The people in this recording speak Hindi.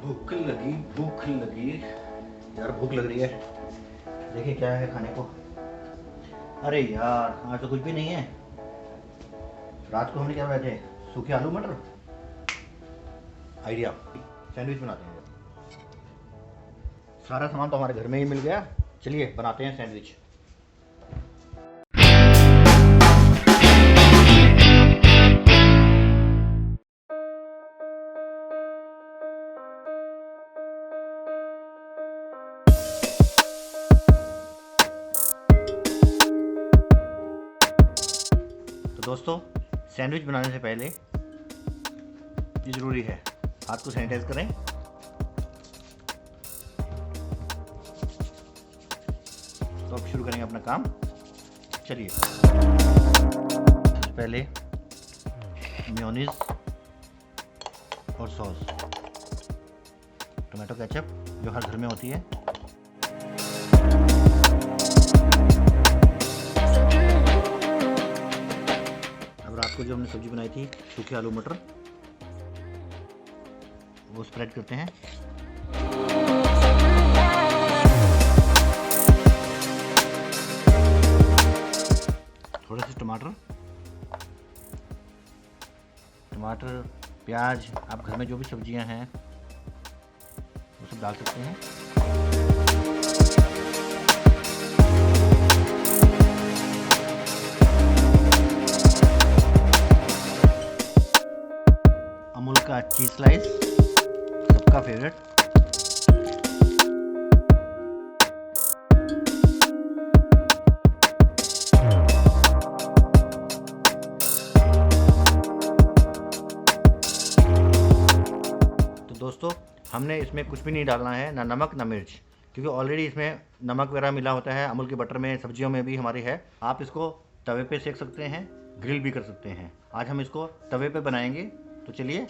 भूख लगी यार, भूख लग रही है। देखिए क्या है खाने को। अरे यार आज तो कुछ भी नहीं है। रात को हमने क्या बनाए थे? सूखे आलू मटर। आइडिया, सैंडविच बनाते हैं। सारा सामान तो हमारे घर में ही मिल गया। चलिए बनाते हैं सैंडविच। तो दोस्तों, सैंडविच बनाने से पहले ये ज़रूरी है, हाथ को सैनिटाइज करें। तो अब शुरू करेंगे अपना काम। चलिए, पहले मेयोनीज और सॉस, टोमेटो केचप जो हर घर में होती है। अब रात को जो हमने सब्जी बनाई थी सूखे आलू मटर, वो स्प्रेड करते हैं। थोड़े से टमाटर, प्याज, आप घर में जो भी सब्जियां हैं वो सब डाल सकते हैं। अमूल का चीज स्लाइस, सबका फेवरेट। तो दोस्तों, हमने इसमें कुछ भी नहीं डालना है, ना नमक ना मिर्च, क्योंकि ऑलरेडी इसमें नमक वगैरह मिला होता है। अमूल के बटर में, सब्जियों में भी हमारी है। आप इसको तवे पे सेक सकते हैं, ग्रिल भी कर सकते हैं। आज हम इसको तवे पे बनाएंगे, तो चलिए।